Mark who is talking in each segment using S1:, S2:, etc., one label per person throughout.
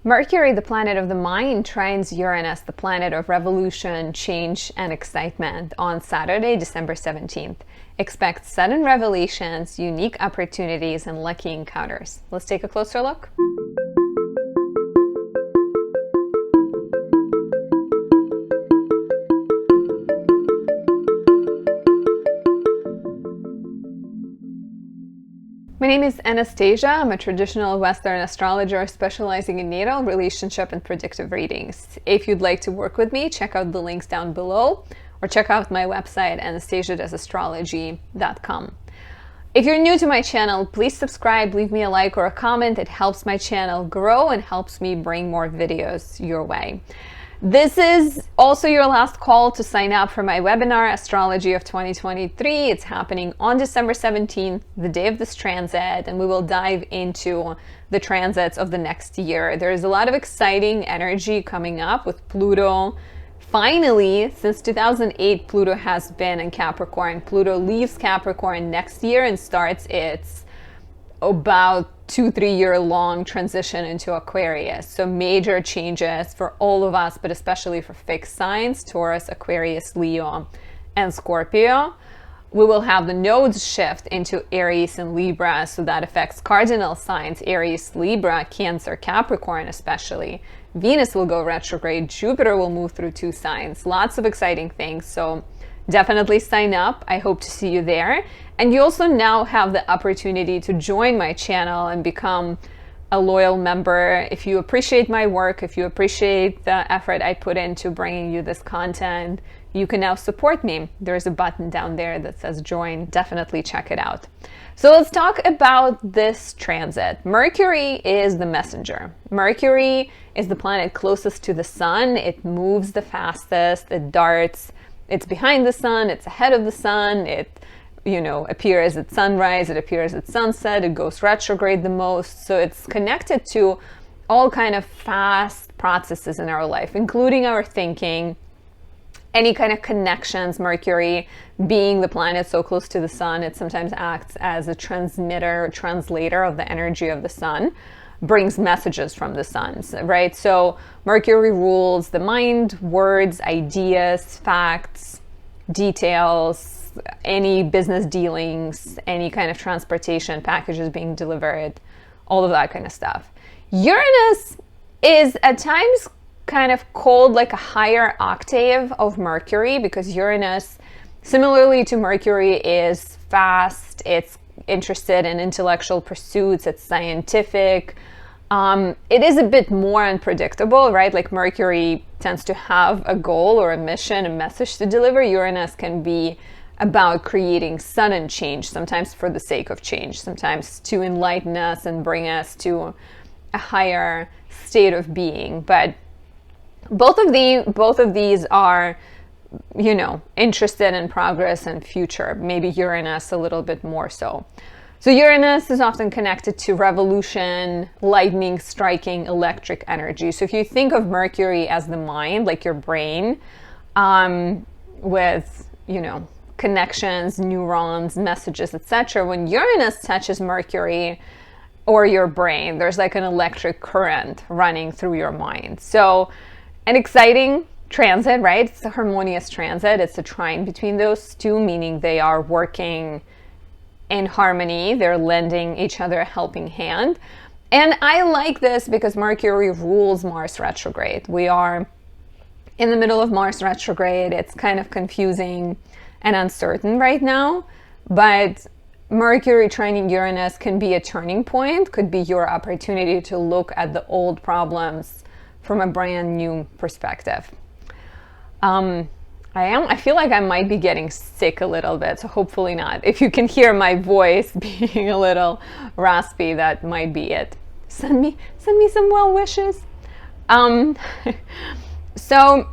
S1: Mercury, the planet of the mind, trines Uranus, the planet of revolution, change, and excitement, on Saturday, December 17th. Expect sudden revelations, unique opportunities, and lucky encounters. Let's take a closer look. My name is Anastasia. I'm a traditional Western astrologer specializing in natal, relationship, and predictive readings. If you'd like to work with me, check out the links down below or check out my website, anastasiadoesastrology.com. If you're new to my channel, please subscribe, leave me a like or a comment. It helps my channel grow and helps me bring more videos your way. This is also your last call to sign up for my webinar, Astrology of 2023. It's happening on December 17th, the day of this transit, and we will dive into the transits of the next year. There's a lot of exciting energy coming up with Pluto. Finally, since 2008, Pluto has been in Capricorn. Pluto leaves Capricorn next year and starts its about 2-3 year long transition into Aquarius. So major changes for all of us, but especially for fixed signs, Taurus, Aquarius, Leo, and Scorpio. We will have the nodes shift into Aries and Libra, so that affects cardinal signs, Aries, Libra, Cancer, Capricorn especially. Venus will go retrograde, Jupiter will move through 2 signs. Lots of exciting things, so definitely sign up. I hope to see you there. And you also now have the opportunity to join my channel and become a loyal member. If you appreciate my work, if you appreciate the effort I put into bringing you this content, you can now support me. There's a button down there that says join. Definitely check it out. So let's talk about this transit. Mercury is the messenger. Mercury is the planet closest to the sun. It moves the fastest, it darts. It's behind the sun, it's ahead of the sun, it appears at sunrise, it appears at sunset, it goes retrograde the most. So it's connected to all kind of fast processes in our life, including our thinking, any kind of connections. Mercury being the planet so close to the sun, it sometimes acts as a transmitter, translator of the energy of the sun, brings messages from the sun, right? So Mercury rules the mind, words, ideas, facts, details, any business dealings, any kind of transportation, packages being delivered, all of that kind of stuff. Uranus is at times kind of called like a higher octave of Mercury, because Uranus, similarly to Mercury, is fast, it's interested in intellectual pursuits, it's scientific. It is a bit more unpredictable, right? Like Mercury tends to have a goal or a mission, a message to deliver. Uranus can be about creating sudden change, sometimes for the sake of change, sometimes to enlighten us and bring us to a higher state of being. But both of these are, interested in progress and future. Maybe Uranus a little bit more so. So Uranus is often connected to revolution, lightning striking, electric energy. So if you think of Mercury as the mind, like your brain, with, connections, neurons, messages, etc. When Uranus touches Mercury or your brain, there's like an electric current running through your mind. So an exciting transit, right? It's a harmonious transit. It's a trine between those two, meaning they are working in harmony. They're lending each other a helping hand. And I like this because Mercury rules Mars retrograde. We are in the middle of Mars retrograde. It's kind of confusing and uncertain right now, but Mercury trining Uranus can be a turning point, could be your opportunity to look at the old problems from a brand new perspective. I feel like I might be getting sick a little bit, so hopefully not. If you can hear my voice being a little raspy, that might be it. Send me some well wishes. So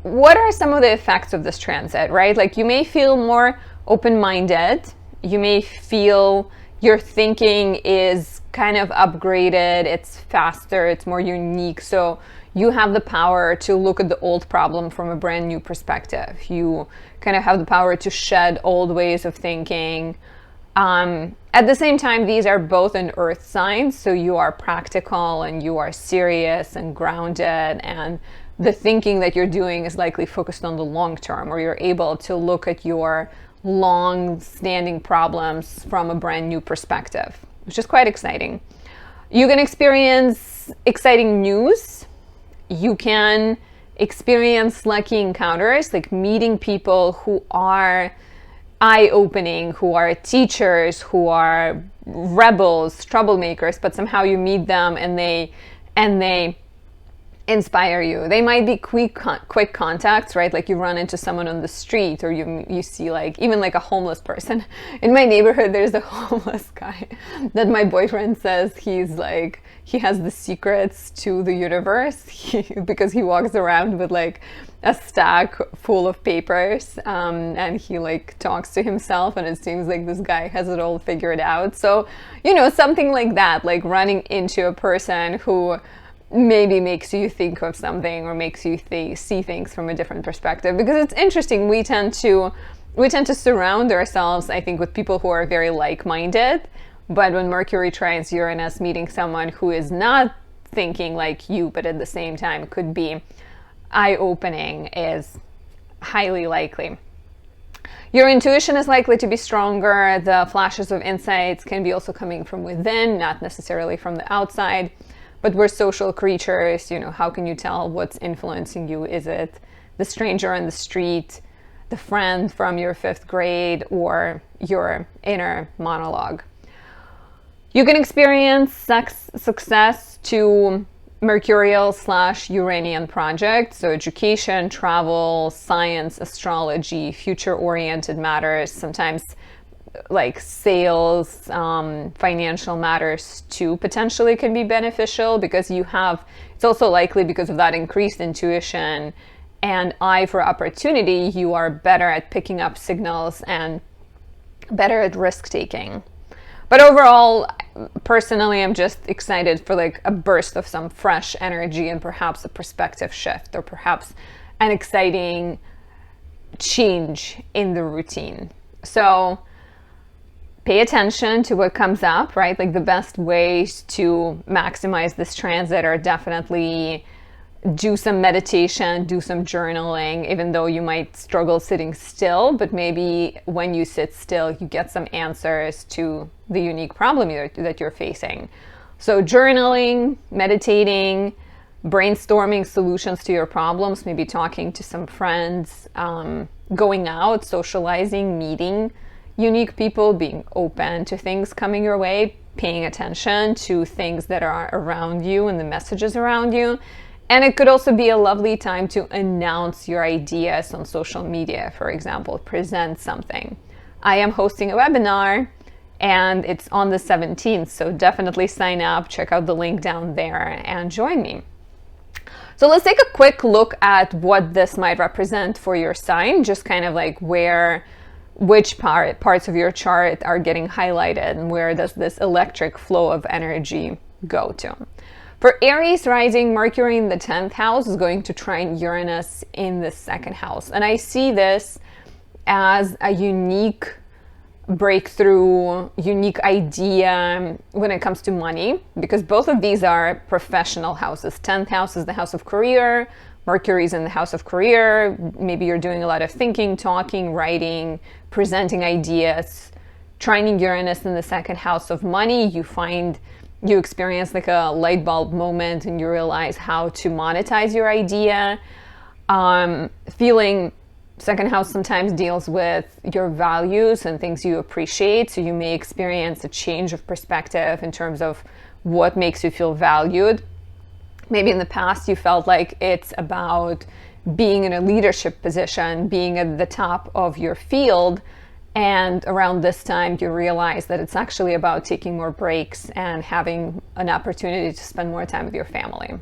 S1: what are some of the effects of this transit, right? Like you may feel more open-minded. You may feel your thinking is kind of upgraded. It's faster. It's more unique. So you have the power to look at the old problem from a brand new perspective. You kind of have the power to shed old ways of thinking, At the same time, these are both in earth signs, so you are practical and you are serious and grounded, and the thinking that you're doing is likely focused on the long term, or you're able to look at your long-standing problems from a brand new perspective, which is quite exciting. You can experience exciting news. You can experience lucky encounters, like meeting people who are eye-opening, who are teachers, who are rebels, troublemakers, but somehow you meet them and they inspire you. They might be quick contacts, right? Like you run into someone on the street, or you see like even like a homeless person. In my neighborhood, there's a homeless guy that my boyfriend says he has the secrets to the universe because he walks around with like a stack full of papers, and he like talks to himself, and it seems like this guy has it all figured out. So, something like that, like running into a person who maybe makes you think of something, or makes you see things from a different perspective. Because it's interesting, we tend to surround ourselves, I think, with people who are very like-minded. But when Mercury trines Uranus, meeting someone who is not thinking like you, but at the same time could be eye-opening, is highly likely. Your intuition is likely to be stronger. The flashes of insights can be also coming from within, not necessarily from the outside. But we're social creatures, how can you tell what's influencing you? Is it the stranger on the street, the friend from your 5th grade, or your inner monologue? You can experience success to Mercurial/Uranian projects, so education, travel, science, astrology, future-oriented matters, sometimes like sales, financial matters too, potentially can be beneficial, because it's also likely because of that increased intuition and eye for opportunity, you are better at picking up signals and better at risk taking. But overall, personally, I'm just excited for like a burst of some fresh energy, and perhaps a perspective shift, or perhaps an exciting change in the routine. So pay attention to what comes up, right? Like the best ways to maximize this transit are definitely do some meditation, do some journaling, even though you might struggle sitting still, but maybe when you sit still, you get some answers to the unique problem that you're facing. So journaling, meditating, brainstorming solutions to your problems, maybe talking to some friends, going out, socializing, meeting unique people, being open to things coming your way, paying attention to things that are around you and the messages around you. And it could also be a lovely time to announce your ideas on social media, for example, present something. I am hosting a webinar, and it's on the 17th, so definitely sign up, check out the link down there, and join me. So let's take a quick look at what this might represent for your sign, just kind of like which parts of your chart are getting highlighted, and where does this electric flow of energy go to. For Aries rising, Mercury in the 10th house is going to trine Uranus in the 2nd house. And I see this as a unique breakthrough, unique idea when it comes to money, because both of these are professional houses. 10th house is the house of career. Mercury's in the house of career. Maybe you're doing a lot of thinking, talking, writing, presenting ideas. Trining Uranus in the 2nd house of money, you experience like a light bulb moment, and you realize how to monetize your idea. Feeling 2nd house sometimes deals with your values and things you appreciate. So you may experience a change of perspective in terms of what makes you feel valued. Maybe in the past you felt like it's about being in a leadership position, being at the top of your field. And around this time, you realize that it's actually about taking more breaks and having an opportunity to spend more time with your family.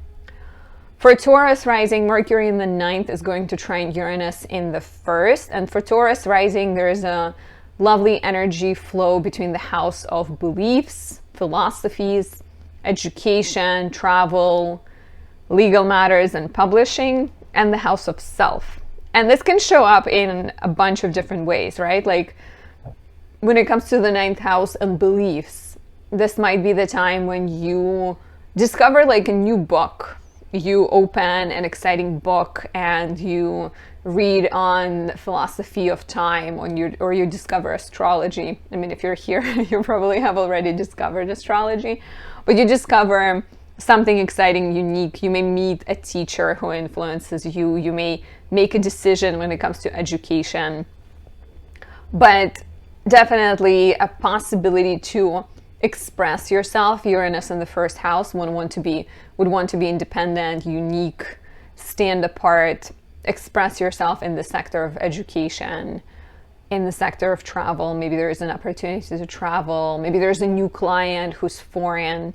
S1: For Taurus rising, Mercury in the 9th is going to trine Uranus in the 1st. And for Taurus rising, there's a lovely energy flow between the house of beliefs, philosophies, education, travel, legal matters, and publishing, and the house of self. And this can show up in a bunch of different ways, right? Like when it comes to the ninth house and beliefs, this might be the time when you discover like a new book. You open an exciting book and you read on philosophy of time, or you discover astrology. I mean, if you're here, you probably have already discovered astrology, but you discover something exciting, unique. You may meet a teacher who influences you. You may make a decision when it comes to education, but definitely a possibility to express yourself. Uranus in the first house would want to be independent, unique, stand apart, express yourself in the sector of education, in the sector of travel. Maybe there is an opportunity to travel. Maybe there's a new client who's foreign.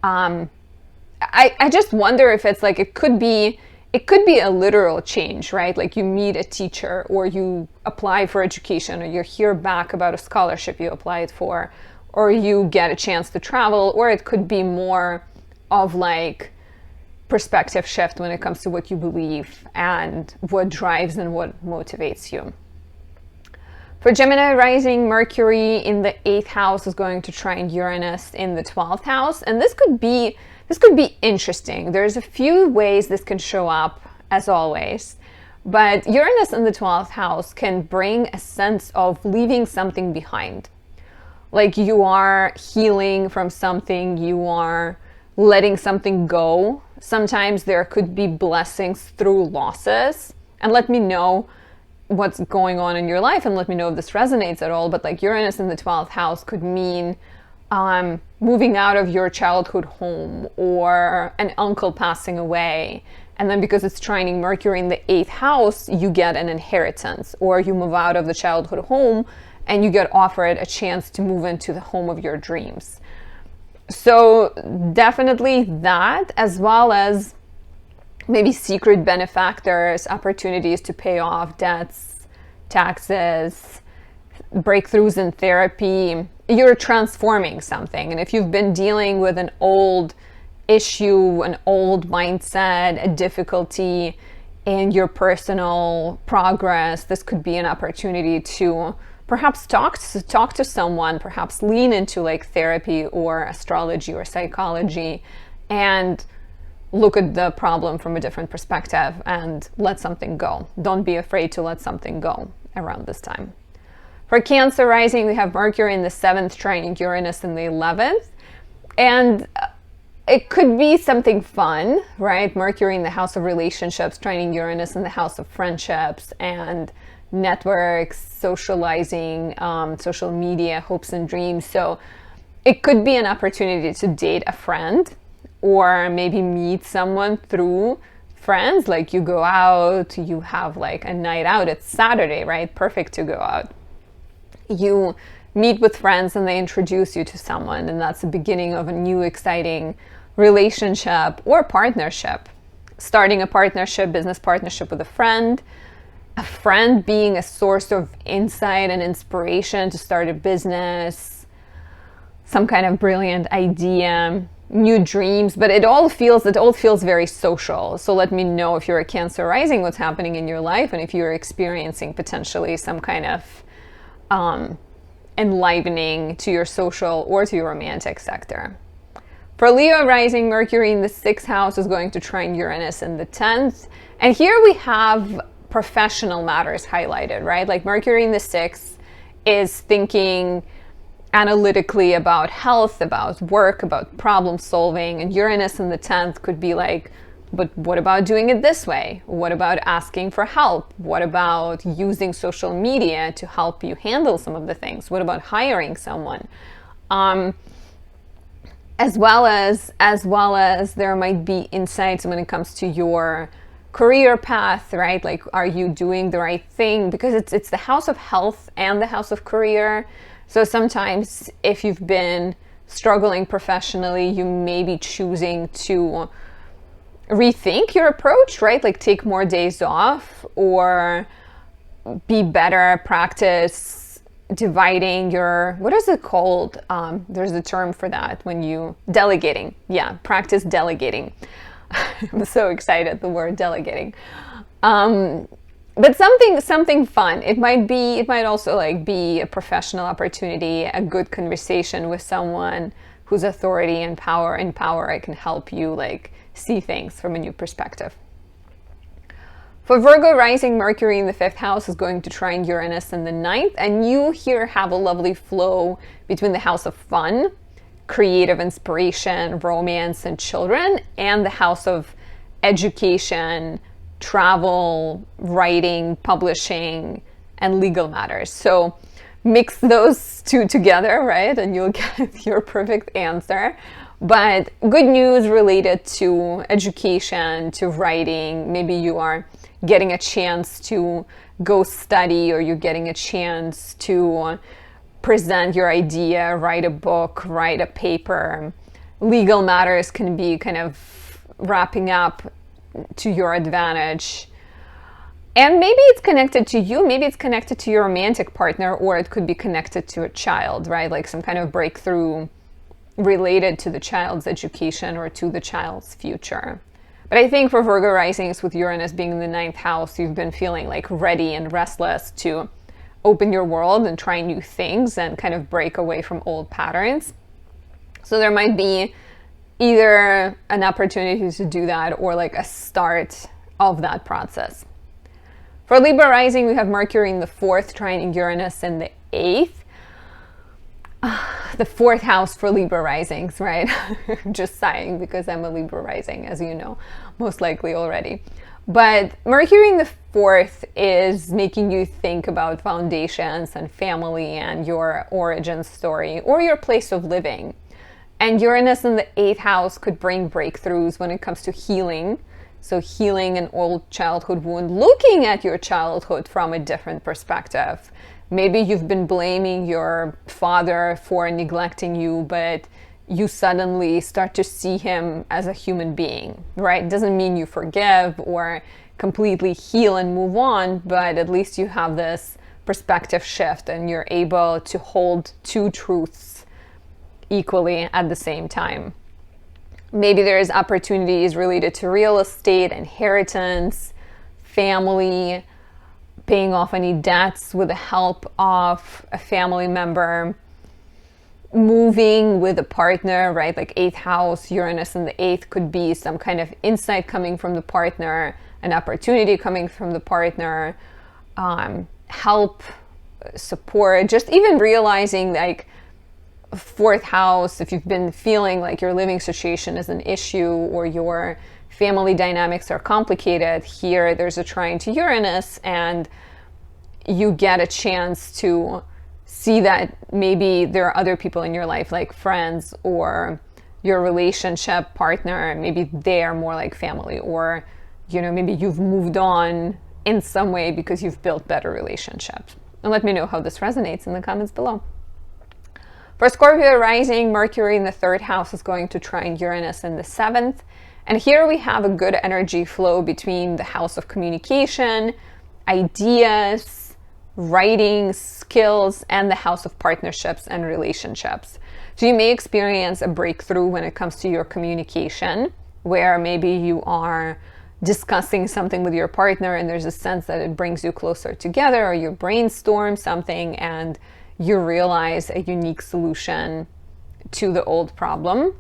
S1: I just wonder if it's like, it could be a literal change, right? Like you meet a teacher, or you apply for education, or you hear back about a scholarship you applied for, or you get a chance to travel, or it could be more of like perspective shift when it comes to what you believe and what drives and what motivates you. For Gemini rising, Mercury in the 8th house is going to trine Uranus in the 12th house, and this could be interesting. There's a few ways this can show up, as always, but Uranus in the 12th house can bring a sense of leaving something behind. Like you are healing from something, you are letting something go. Sometimes there could be blessings through losses. And let me know what's going on in your life and let me know if this resonates at all. But like Uranus in the 12th house could mean moving out of your childhood home, or an uncle passing away. And then because it's trining Mercury in the 8th house, you get an inheritance, or you move out of the childhood home and you get offered a chance to move into the home of your dreams. So definitely that, as well as maybe secret benefactors, opportunities to pay off debts, taxes, breakthroughs in therapy. You're transforming something. And if you've been dealing with an old issue, an old mindset, a difficulty in your personal progress, this could be an opportunity to perhaps talk to someone, perhaps lean into like therapy or astrology or psychology and look at the problem from a different perspective and let something go. Don't be afraid to let something go around this time. For Cancer rising, we have Mercury in the 7th trining Uranus in the 11th. And it could be something fun, right? Mercury in the house of relationships, trining Uranus in the house of friendships and networks, socializing, social media, hopes and dreams. So it could be an opportunity to date a friend, or maybe meet someone through friends. Like you go out, you have like a night out. It's Saturday, right? Perfect to go out. You meet with friends and they introduce you to someone, and that's the beginning of a new exciting relationship or partnership. Starting a partnership, business partnership with a friend being a source of insight and inspiration to start a business, some kind of brilliant idea, new dreams, but it all feels very social. So let me know, if you're a Cancer rising, what's happening in your life, and if you're experiencing potentially some kind of enlivening to your social or to your romantic sector. For Leo rising, Mercury in the 6th house is going to trine Uranus in the 10th. And here we have professional matters highlighted, right? Like Mercury in the 6th is thinking analytically about health, about work, about problem solving. And Uranus in the 10th could be like, but what about doing it this way? What about asking for help? What about using social media to help you handle some of the things? What about hiring someone? As well as there might be insights when it comes to your career path, right? Like, are you doing the right thing? Because it's the house of health and the house of career. So sometimes if you've been struggling professionally, you may be choosing to rethink your approach, right? Like take more days off, or be better, practice dividing your, what is it called? There's a term for that when you, delegating. Yeah, practice delegating. I'm so excited, the word delegating. but something fun. It might also like be a professional opportunity, a good conversation with someone whose authority and power it can help you like see things from a new perspective. For Virgo rising, Mercury in the 5th house is going to trine Uranus in the 9th, and you here have a lovely flow between the house of fun, creative inspiration, romance, and children, and the house of education, travel, writing, publishing, and legal matters. So mix those two together, right? And you'll get your perfect answer. But good news related to education, to writing. Maybe you are getting a chance to go study, or you're getting a chance to present your idea, write a book, write a paper. Legal matters can be kind of wrapping up to your advantage. And maybe it's connected to you, maybe it's connected to your romantic partner, or it could be connected to a child, right? Like some kind of breakthrough related to the child's education or to the child's future. But I think for Virgo risings, with Uranus being in the 9th house, you've been feeling like ready and restless to open your world and try new things and kind of break away from old patterns. So there might be either an opportunity to do that or like a start of that process. For Libra rising, we have Mercury in the 4th, trining Uranus in the 8th. The 4th house for Libra risings, right? I'm just sighing because I'm a Libra rising, as you know, most likely already. But Mercury in the 4th is making you think about foundations and family and your origin story or your place of living. And Uranus in the 8th house could bring breakthroughs when it comes to healing. So healing an old childhood wound, looking at your childhood from a different perspective. Maybe you've been blaming your father for neglecting you, but you suddenly start to see him as a human being, right? It doesn't mean you forgive or completely heal and move on, but at least you have this perspective shift and you're able to hold two truths equally at the same time. Maybe there's opportunities related to real estate, inheritance, family, paying off any debts with the help of a family member, moving with a partner, right? Like 8th house, Uranus in the 8th could be some kind of insight coming from the partner, an opportunity coming from the partner, help, support, just even realizing like 4th house, if you've been feeling like your living situation is an issue or your family dynamics are complicated, here there's a trine to Uranus and you get a chance to see that maybe there are other people in your life, like friends or your relationship partner, maybe they are more like family, or you know, maybe you've moved on in some way because you've built better relationships. And let me know how this resonates in the comments below. For Scorpio rising, Mercury in the 3rd house is going to trine Uranus in the 7th. And here we have a good energy flow between the house of communication, ideas, writing, skills, and the house of partnerships and relationships. So you may experience a breakthrough when it comes to your communication, where maybe you are discussing something with your partner and there's a sense that it brings you closer together, or you brainstorm something and you realize a unique solution to the old problem.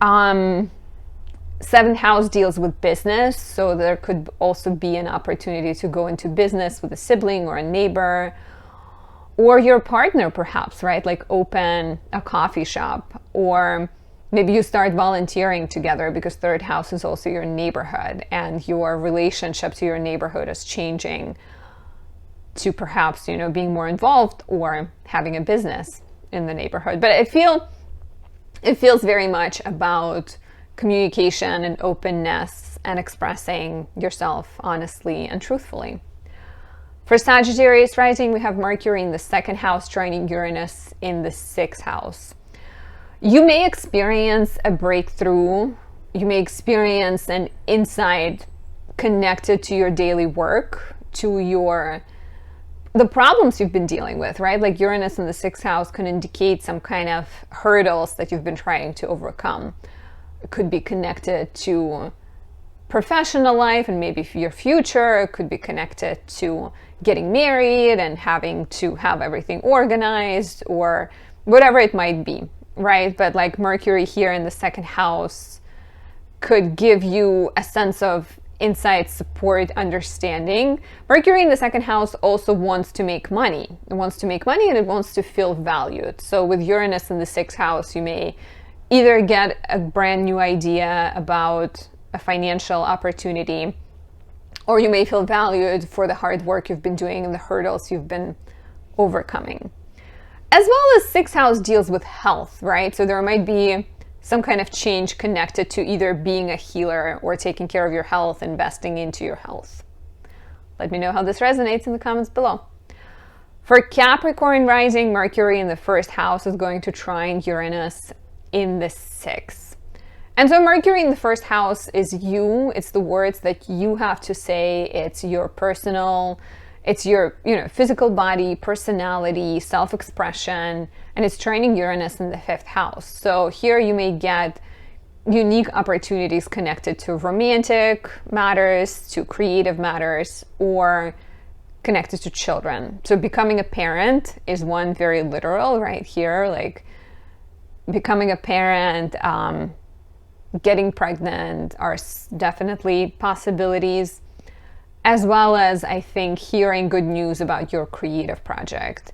S1: 7th house deals with business, so there could also be an opportunity to go into business with a sibling or a neighbor or your partner, perhaps, right? Like open a coffee shop, or maybe you start volunteering together because 3rd house is also your neighborhood and your relationship to your neighborhood is changing to perhaps, you know, being more involved or having a business in the neighborhood. But it feels very much about communication and openness and expressing yourself honestly and truthfully. For Sagittarius rising, we have Mercury in the 2nd house, trining Uranus in the 6th house. You may experience a breakthrough. You may experience an insight connected to your daily work, to the problems you've been dealing with, right? Like Uranus in the 6th house can indicate some kind of hurdles that you've been trying to overcome. It could be connected to professional life and maybe your future. It could be connected to getting married and having to have everything organized or whatever it might be, right? But like Mercury here in the second house could give you a sense of insight, support, understanding. Mercury in the second house also wants to make money. It wants to make money and it wants to feel valued. So with Uranus in the sixth house, you may either get a brand new idea about a financial opportunity, or you may feel valued for the hard work you've been doing and the hurdles you've been overcoming. As well as sixth house deals with health, right? So there might be some kind of change connected to either being a healer or taking care of your health, investing into your health. Let me know how this resonates in the comments below. For Capricorn rising, Mercury in the first house is going to trine Uranus in the sixth. And so Mercury in the first house is you. It's the words that you have to say. It's your personal, it's your, physical body, personality, self-expression, and it's trining Uranus in the fifth house. So here you may get unique opportunities connected to romantic matters, to creative matters, or connected to children. So becoming a parent is one very literal right here, like becoming a parent, getting pregnant are definitely possibilities, as well as, I think, hearing good news about your creative project.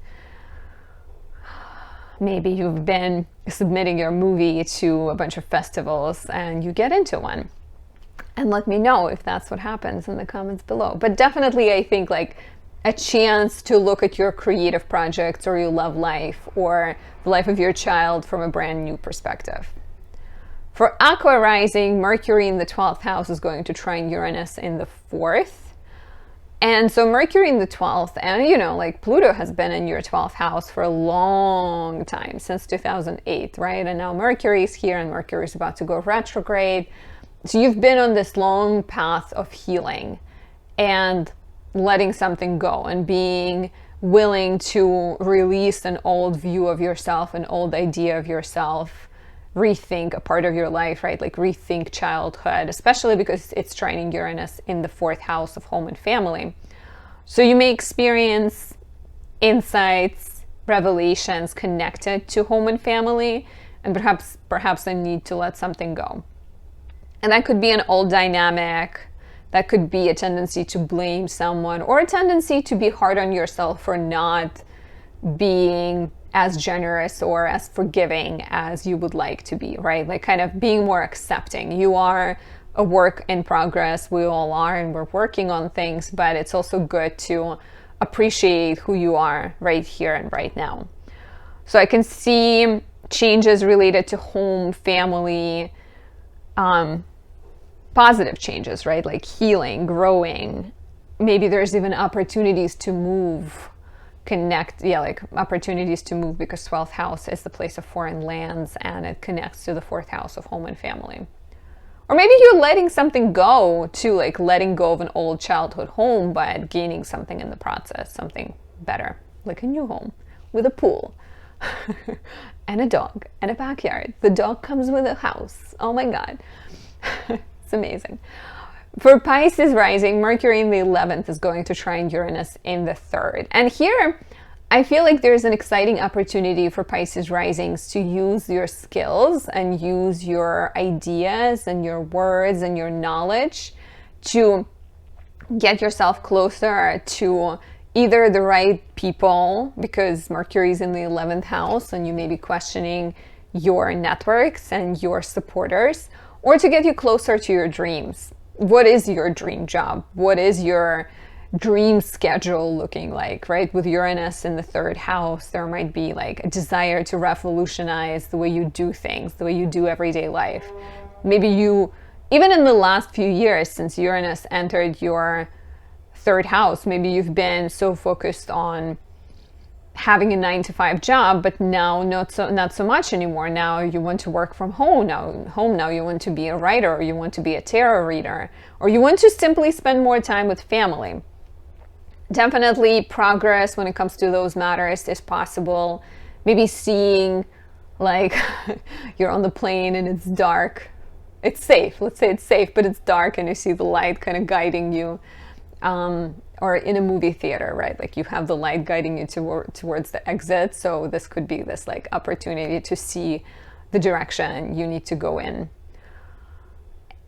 S1: Maybe you've been submitting your movie to a bunch of festivals and you get into one. And let me know if that's what happens in the comments below. But definitely, I think, like a chance to look at your creative projects or your love life or the life of your child from a brand new perspective. For Aqua rising, Mercury in the 12th house is going to trine Uranus in the 4th. And so Mercury in the 12th, and like Pluto has been in your 12th house for a long time, since 2008, right? And now Mercury is here and Mercury is about to go retrograde. So you've been on this long path of healing and letting something go and being willing to release an old view of yourself, an old idea of yourself, rethink a part of your life, right? Like rethink childhood, especially because it's trining Uranus in the 4th house of home and family. So you may experience insights, revelations connected to home and family, and perhaps a need to let something go. And that could be an old dynamic. That could be a tendency to blame someone or a tendency to be hard on yourself for not being as generous or as forgiving as you would like to be, right? Like kind of being more accepting. You are a work in progress. We all are, and we're working on things, but it's also good to appreciate who you are right here and right now. So I can see changes related to home, family, positive changes, right? Like healing, growing. Maybe there's even opportunities to move, connect, like opportunities to move, because 12th house is the place of foreign lands and it connects to the 4th house of home and family. Or maybe you're letting something go too, like letting go of an old childhood home, but gaining something in the process, something better, like a new home with a pool and a dog and a backyard. The dog comes with a house. Oh my God. It's amazing. For Pisces rising, Mercury in the 11th is going to trine Uranus in the 3rd. And here, I feel like there's an exciting opportunity for Pisces risings to use your skills and use your ideas and your words and your knowledge to get yourself closer to either the right people, because Mercury is in the 11th house and you may be questioning your networks and your supporters, or to get you closer to your dreams. What is your dream job? What is your dream schedule looking like, right? With Uranus in the 3rd house, there might be like a desire to revolutionize the way you do things, the way you do everyday life. Maybe you, even in the last few years since Uranus entered your 3rd house, maybe you've been so focused on having a 9-to-5 job, but now not so much anymore. Now you want to work from home. Now you want to be a writer, or you want to be a tarot reader, or you want to simply spend more time with family. Definitely progress when it comes to those matters is possible. Maybe seeing like you're on the plane and it's dark it's safe. Let's say it's safe, but it's dark and you see the light kind of guiding you. Or in a movie theater, right? Like you have the light guiding you towards the exit. So this could be this like opportunity to see the direction you need to go in.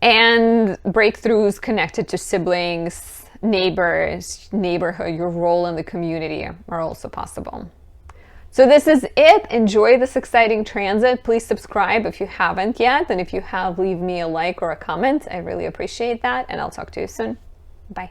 S1: And breakthroughs connected to siblings, neighbors, neighborhood, your role in the community are also possible. So this is it. Enjoy this exciting transit. Please subscribe if you haven't yet. And if you have, leave me a like or a comment. I really appreciate that. And I'll talk to you soon. Bye.